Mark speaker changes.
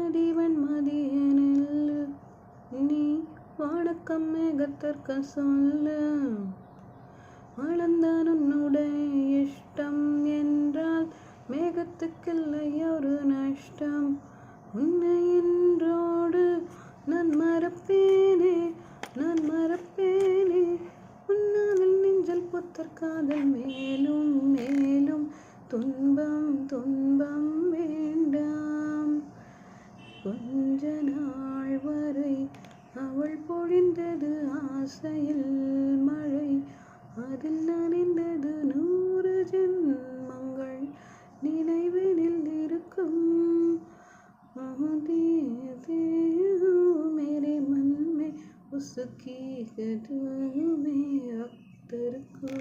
Speaker 1: வெண்மதியனில் நீ வணக்கம் மேகத்திற்கு சொல்லு. அளந்தான் உன்னுடைய இஷ்டம் என்றால் மேகத்துக்கில்லை ஒரு நஷ்டம். உன்னை இன்றோடு நான் மறப்பேனே உன்னாவில் நெஞ்சல் புத்தற்காதல் மேலும் மேலும் துன்பம் வேண்டாம். கொஞ்ச நாள் வரை அவள் பொழிந்தது ஆசையில் மழை, அதில் நனைந்தது 100 ஜென்மங்கள் நினைவினில் இருக்கும். मेरे मन में उसकी कदमों में अख्तर को